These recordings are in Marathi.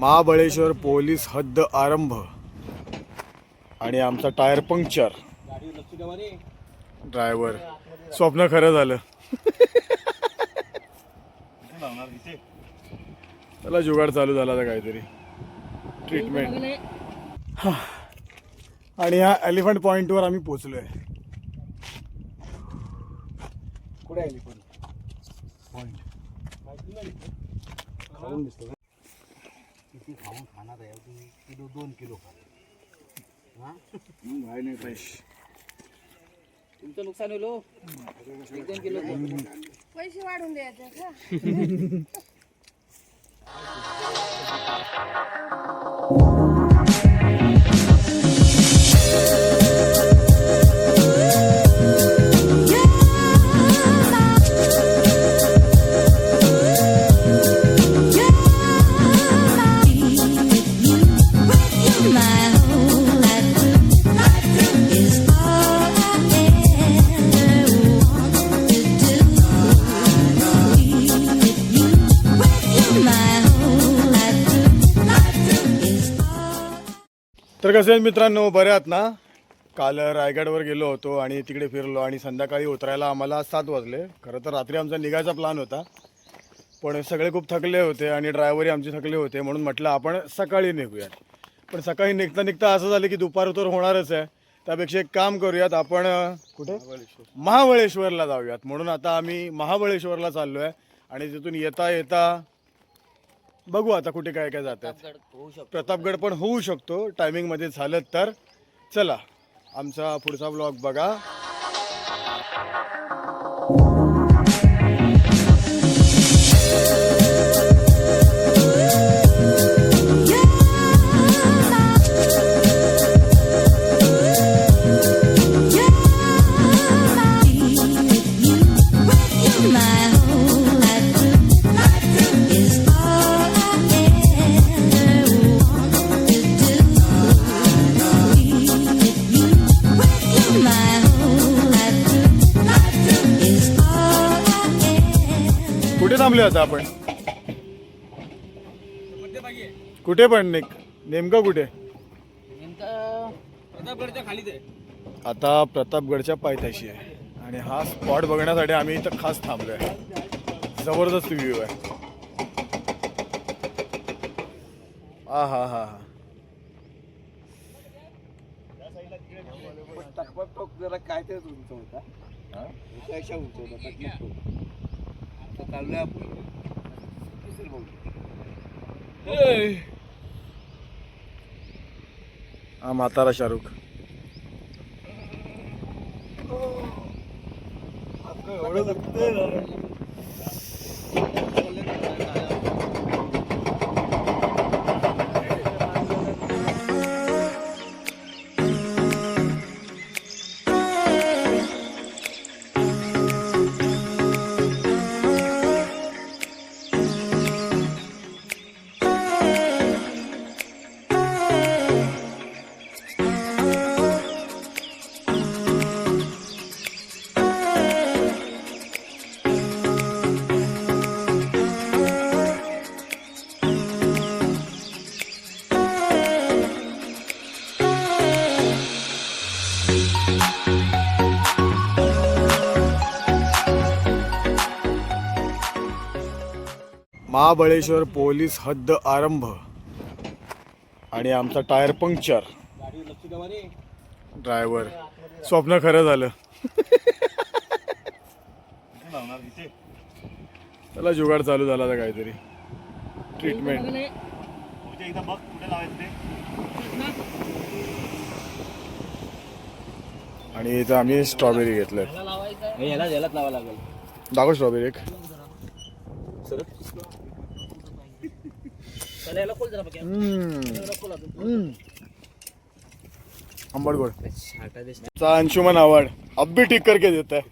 महाबळेश्वर पोलीस हद्द आरंभ आणि आमचा टायर पंक्चर. ड्रायव्हर स्वप्न खरं झालं. त्याला जुगाड चालू झाला तर काहीतरी ट्रीटमेंट. आणि ह्या एलिफंट पॉइंटवर आम्ही पोचलोय. कुठे एलिफंट पॉइंट? खाऊन दिसतो का? किती खाऊन खाणार आहे तुम्ही? किलो 2 किलो खा. हां नाही फ्रेश. तुमचं नुकसान होईल. 1-2 किलो पैसे वाढून द्यायचे का? तर कसे आहेत मित्रांनो, बरे आहात ना? काल रायगडवर गेलो होतो आणि तिकडे फिरलो आणि संध्याकाळी उतरायला आम्हाला 7 वाजले. खरं तर रात्री आमचा निघायचा प्लॅन होता, पण सगळे खूप थकले होते आणि ड्रायव्हरही आमचे थकले होते, म्हणून म्हटलं आपण सकाळी निघूयात. पण सकाळी निघता निघता असं झालं की दुपार तर होणारच आहे. त्यापेक्षा एक काम करूयात, आपण कुठे महाबळेश्वरला जाऊयात. म्हणून आता आम्ही महाबळेश्वरला चाललो आहे आणि तिथून येता येता बघू आता कुठे काय काय जातात. प्रतापगड पण होऊ शकतो टायमिंगमध्ये झालं तर. चला आमचा पुढचा ब्लॉग बघा. कुठे थांबले आता आपण? कुठे पण नेमकं कुठे? प्रतापगडच्या खालीच आहे. आता प्रतापगडच्या पायथ्याशी आहे आणि हा स्पॉट बघण्यासाठी आम्ही इथं खास थांबलोय. जबरदस्त व्ह्यू आहे. हा हा हा हा. टकमक जरा काय ते उंच होता. अशा उंच होता टकमक. चाललोय आपण. हा म्हातारा शाहरुख. एवढं जगतंय ना. महाबळेश्वर पोलीस हद्द आरंभ आणि आमचा टायर पंक्चर. ड्रायव्हर स्वप्न खरं झालं. त्याला जुगाड चालू झाला तर काहीतरी ट्रीटमेंट. आणि इथं आम्ही स्ट्रॉबेरी घेतलं. यालाच लावा लागेल. दाखव स्ट्रॉबेरी एक. आंबट गोड. अंशुमन अवार्ड अब भी ठीक करके देता है.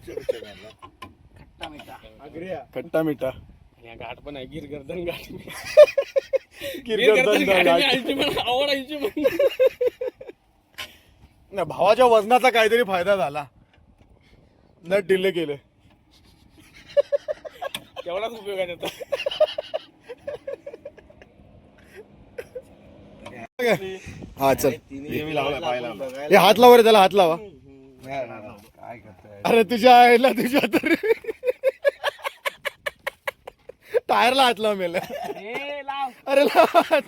खट्टा मीठा. घाट पण आहे गिरगर्दन घाट. गिरगर्दन घाट. भावाच्या वजनाचा काहीतरी फायदा झाला. नट ढिल्ले केले. तेवढाच उपयोग आहे त्याचा. हा चल बघायला हे हात लावा रे त्याला हात लावा काय करताय अरे तुझ्या आईला तुझ्या तर टायरला हात लावा मेला अरे लाव हात.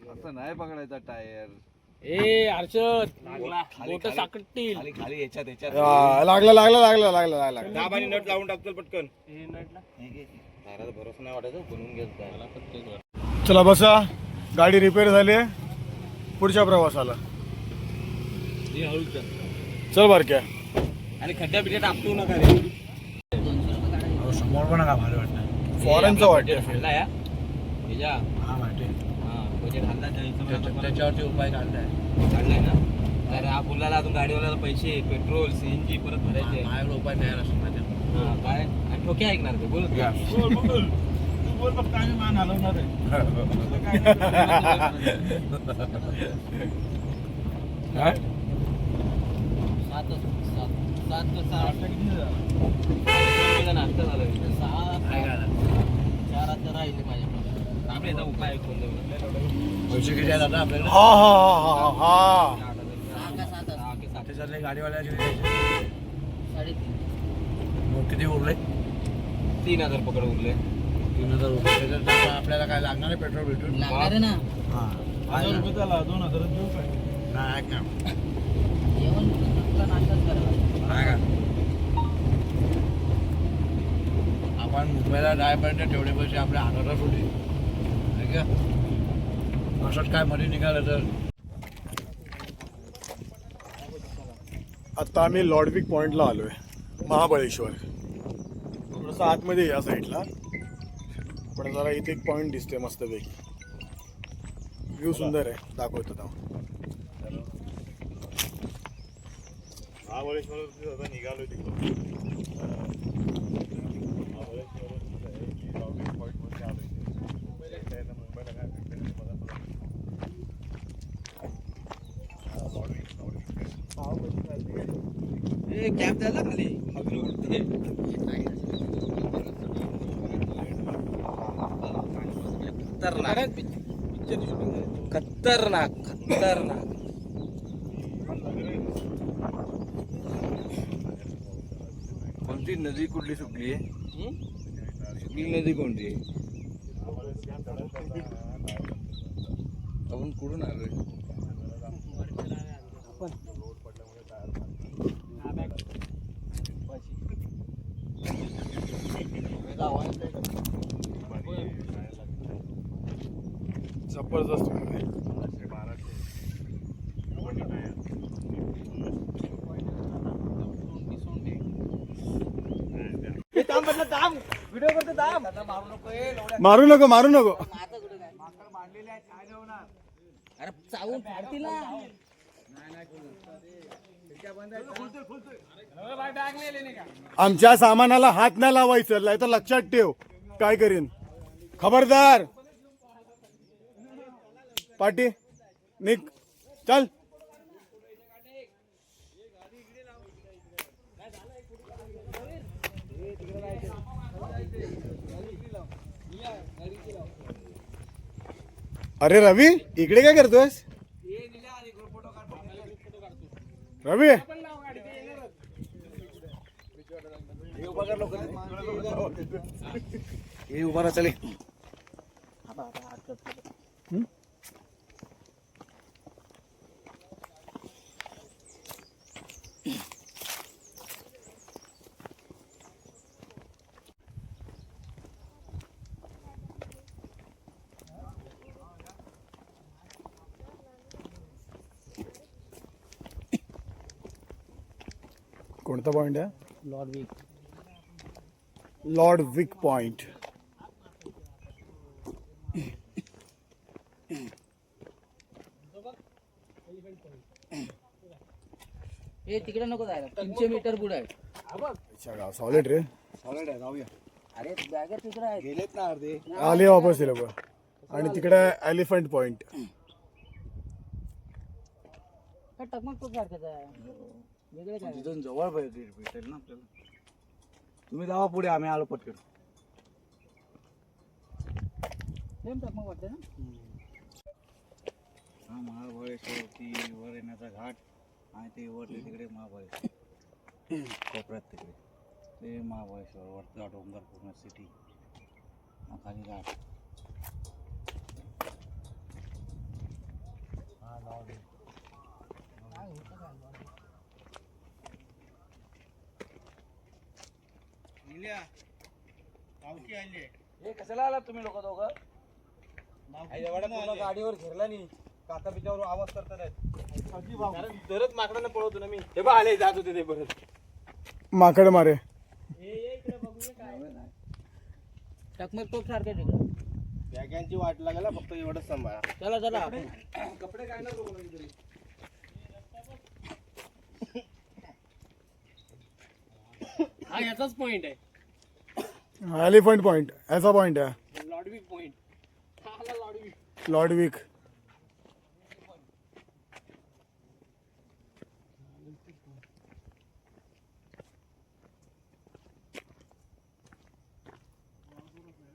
असं नाही पकडायचा टायर ए हर्षद बोट साकडतील खाली खाली याच्यात याच्यात लागला लागला लागला लागला लागला दाब आणि नट लावून टाकतो पटकन टायराचा भरोसा नाही वाटायचा बनवून घेत चला बसा गाडी रिपेअर झाली पुढच्या प्रवासाला चल बारक्या आणि खड्ड्या बिड्या टाकतो नका रे समोर पण का भारी वाटत फॉरेनचं वाटतं खाल्ला या ह्याच्या हा वाटते हा बजेट खाल्ला त्याच्यावरती उपाय काढलाय काढलाय ना तर हा पुलाला अजून गाडीवाल्याला पैसे पेट्रोल सीएनजी परत भरायचे माझ्याकडे उपाय तयार असतो माझ्या हा काय आणि ठोके ऐकणार ते बोलत का मान हलवणार नाश्ता झाला 4 आता राहिले माझ्याकडे आपले याचा उपाय ऐकून देऊ पैसे किती आहेत आता आपल्याकडे हा हा हा हा त्याच्यातले गाडीवाल्याचे 3.5 मग किती उरले 3,000 पकड उरले 3,000 रुपये त्याच्यात आता आपल्याला काय लागणार आहे पेट्रोल भेटून लागणार आहे ना हा 1,000 रुपये त्याला 2,000 देऊ काय नाही का जेवण नाश्ताच करायला नाही का आपण मुंबईला जायपर्यंत तेवढे पैसे आपल्या हातातच होते नाही का असंच काय मध्ये निघालं तर आता आम्ही लॉर्डविक पॉइंटला आलोय महाबळेश्वर थोडंसं आतमध्ये या साईडला पण जरा इथे एक पॉइंट दिसते मस्तपैकी व्ह्यू सुंदर आहे दाखवतो आता महाबळेश्वर निघालो कॅब द्यायला खाली खतरनाक खतरनाक कोणती नदी कुठली सुटली आहे सुटली नदी कोणती आपण कुठून आलोय जबरदस्त view आहे. मारू नको मारू नको अरे चावून फाडतील ना आमच्या सामानाला हात नाही लावायचं नाही तर लक्षात ठेव काय करीन खबरदार पाटी निक चल अरे रवी इकडे काय करतोयस रवी हे उभा राहा चले कोणता पॉइंट आहे लॉर्डविक लॉर्डविक पॉइंट हे तिकडे नको जायला 300 मीटर पुढे आहे अच्छा गाव सॉलिड रे सॉलिड आहे जाऊया अरे बॅगा तिकडे आहे गेलेत ना अर्धे आले वापस ते लोक आणि तिकडे एलिफंट पॉइंट काय टकमक तो सारखंच आहे वेगळे काय तिथून जवळ भेटेल ना आपल्याला तुम्ही जावा पुढे आम्ही आलो पटकन हा महाबळेश्वरती वर येण्याचा घाट आणि ते वरती तिकडे महाबळेश्वर कोपऱ्यात तिकडे ते महाबळेश्वर वरचा डोंगर पूर्ण सिटी खाली घाट. हे कशाला आला तुम्ही लोक दोघं एवढ्या पूर्ण गाडीवर घेरला नाही काका बिचावर आवाज करतात दरच माकडांना पळवतो ना मी. हे बा आले जात होते ते परत माकड मारे. टकमक टोप सारखे तिकडे बॅगांची वाट लागायला फक्त एवढंच सांभाळा. चला चला कपडे काय नको कोणाचे तरी. हा याचाच पॉइंट आहे. एलिफंट पॉइंट ऐसा पॉइंट है. लॉडविक पॉइंट. हा लॉडविक. लॉडविक.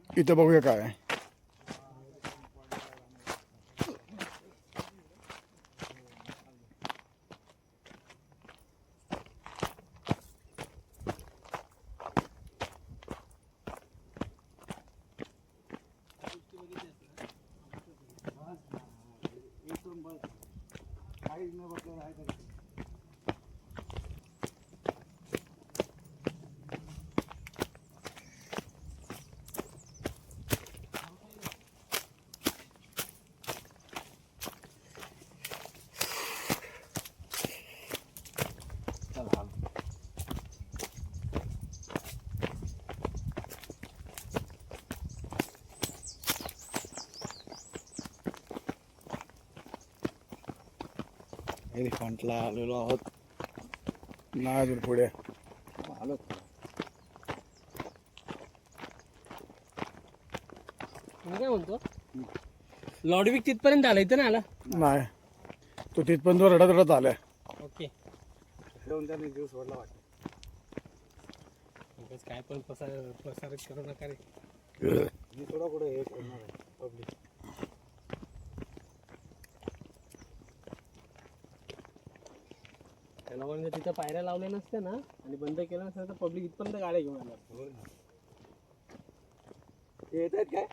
इथं बघूया काय आहे. एलिफंटला आलेलो आहोत. नाही अजून पुढे. आलो. मी काय म्हणतो लॉडविक तिथपर्यंत आला इथं ना आला. नाही तो तिथपर्यंत रडत रडत आलाय. ओके येऊन त्याने जीव सोडला वाटतं. काय पण प्रसारित करू नका रे. मी थोडा कुठे हे करणार आहे पब्लिक. त्याला म्हणजे तिथं पायऱ्या लावल्या नसत्या ना आणि बंद केलं नसतं तर पब्लिक इथपर्यंत गाड्या घेऊन आला. येत आहेत काय?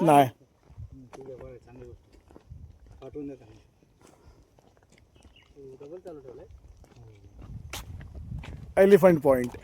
नाही ठीक आहे बरं चांगली गोष्ट. पाठवून द्या त्यांना. डबल चालू ठेवलंय. Elephant point.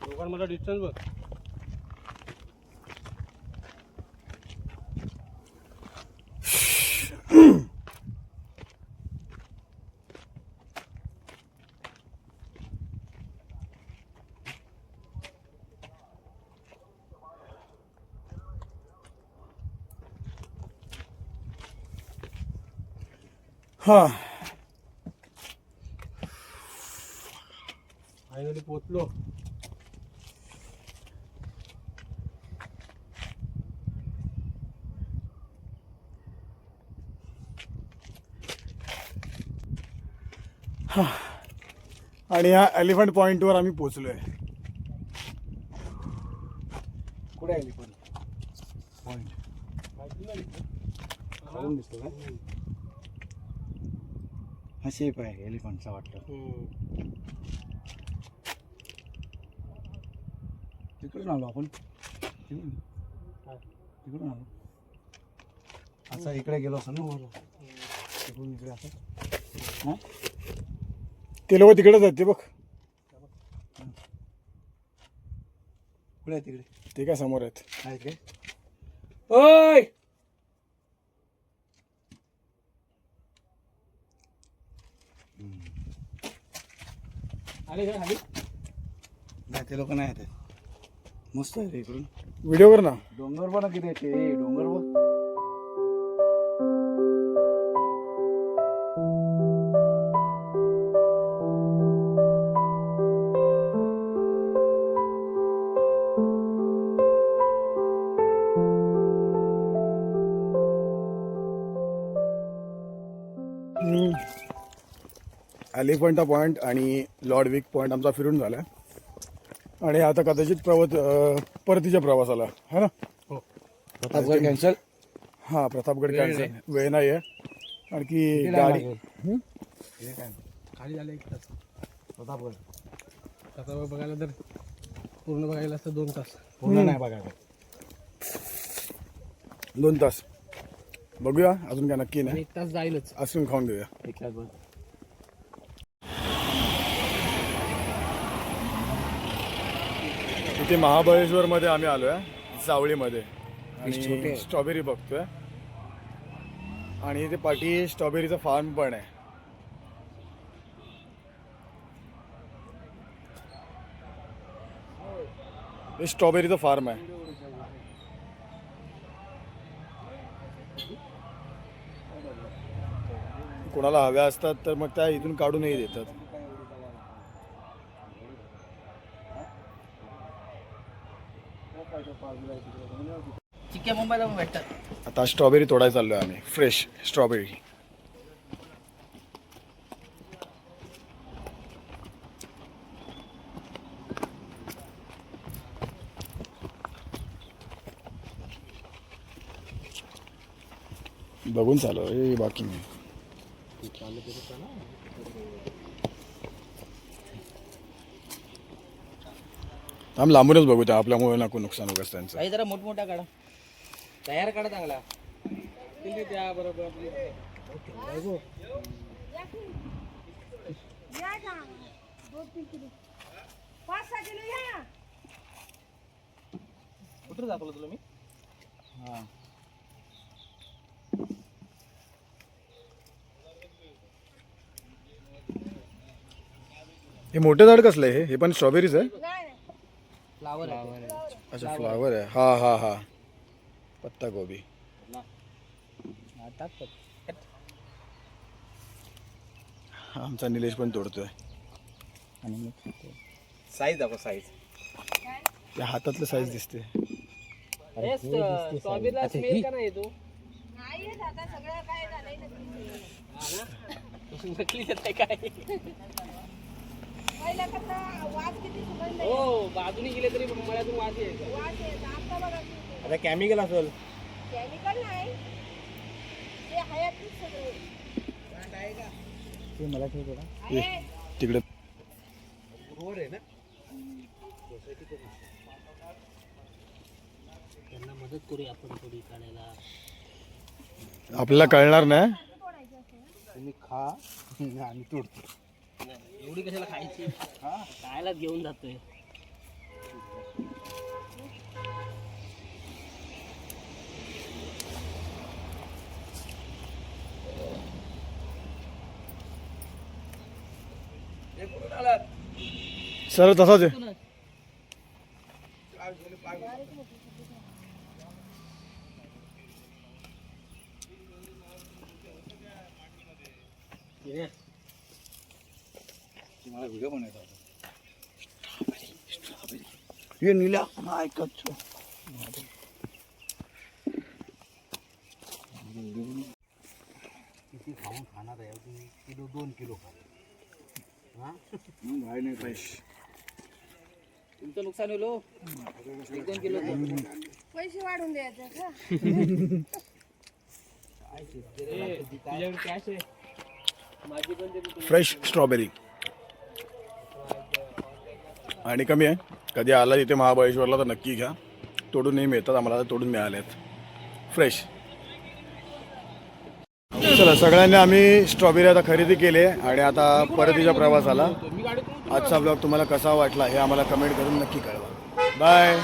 दोघांमध्ये डिस्टन्स बघ. हा फायनली पोचलो. आणि ह्या एलिफंट पॉईंटवर आम्ही पोचलोय. कुठे आली पण पॉईंट खाऊन दिसतो का? हा शेप आहे एलिफंटचा वाटतं. तिकडून आलो आपण. तिकडून आलो असं इकडे गेलो असं ना वर. तिकडून इकडे असं. हां ते लोक तिकडेच आहेत ते बघ. कुठे आहे तिकडे? ते काय समोर आहेत. आहेत काय? ओय आले का खाली? नाही ते लोक नाही आहेत. मस्त आहे रे इकडून. व्हिडिओ कर ना. डोंगर बघा किती आहे ते. डोंगर बघ. एलिफंटा पॉईंट आणि लॉर्ड विक पॉईंट आमचा फिरून झाला आणि आता कदाचित परतीच्या प्रवासाला है ना. प्रतापगड कॅन्सल. हां प्रतापगड कॅन्सल. वेळ नाही आहे आणखी गाडी. खाली झाले 1 तास. प्रतापगड आता बघायला तर पूर्ण बघायला असतं 2 तास. पूर्ण नाही बघायला. 2 तास बघूया अजून काय नक्की नाही. 1 तास जाईलच. असून खाऊन घेऊया. इथे महाबळेश्वरमध्ये आम्ही आलो आहे सावळीमध्ये आणि स्ट्रॉबेरी बघतोय आणि इथे पाठी स्ट्रॉबेरीचं फार्म पण आहे. हे स्ट्रॉबेरीचं फार्म आहे. कोणाला हव्या असतात तर मग त्या इथून काढूनही देतात. चिक्क्या मुंबईला पण भेटतात. आता स्ट्रॉबेरी तोडायला चाललोय आम्ही. Fresh strawberry. बघून चालू आहे बाकी नाही. आम्ही लांबूनच बघू त्या आपल्यामुळे नको नुकसान वगैरे त्यांचं. काही जरा मोठमोठा काढा. तयार काढा चांगला. त्या बरोबर कुठं दाखवलं तुला मी? हां हे मोठं झाड कसलं आहे? हे पण स्ट्रॉबेरीच आहे. फ्लावर आहे. अच्छा फ्लावर आहे. हा हा हा पत्ता गोबी. आमचा निलेश पण तोडतोय. आणि साईज दाखव साईज. त्या हातातलं साईज दिसते. स्ट्रॉबेरीला स्मेल का नाही तू? नकली येते काय? हो बाजूने गेले तरी मळ्यातून वास यायचा. आता केमिकल असेल. केमिकल नाही ते हयातच सगळे ते मला ठेव जरा. ए, तिकडे बरोबर आहे ना. त्यांना मदत करूया आपण थोडी काढायला. आपल्याला कळणार नाही. तुम्ही खा आम्ही तोडतो. एवढी कशाला खायची? खायला घेऊन जातोय. सर तसाच आहे. मला व्हिडिओ बनवायचा होता. हे निला ऐकत किती खाऊन खाणार आहे किलो 2 किलो खा नाही फ्रेश तुमचं नुकसान होईल हो. 1-2 किलो पैसे वाढून द्यायचे का तुझ्याकडे कॅश आहे माझी पण दे तू. फ्रेश स्ट्रॉबेरी आणि कमी आहे. कधी आला इथे महाबळेश्वरला तर नक्की घ्या. तोडून नाही मिळतात, आम्हाला आता तोडून मिळाले आहेत फ्रेश. चला सगळ्यांनी आम्ही स्ट्रॉबेरी आता खरेदी केली आहे आणि आता परतीच्या प्रवासाला. आजचा ब्लॉग तुम्हाला कसा वाटला हे आम्हाला कमेंट करून नक्की कळवा. बाय.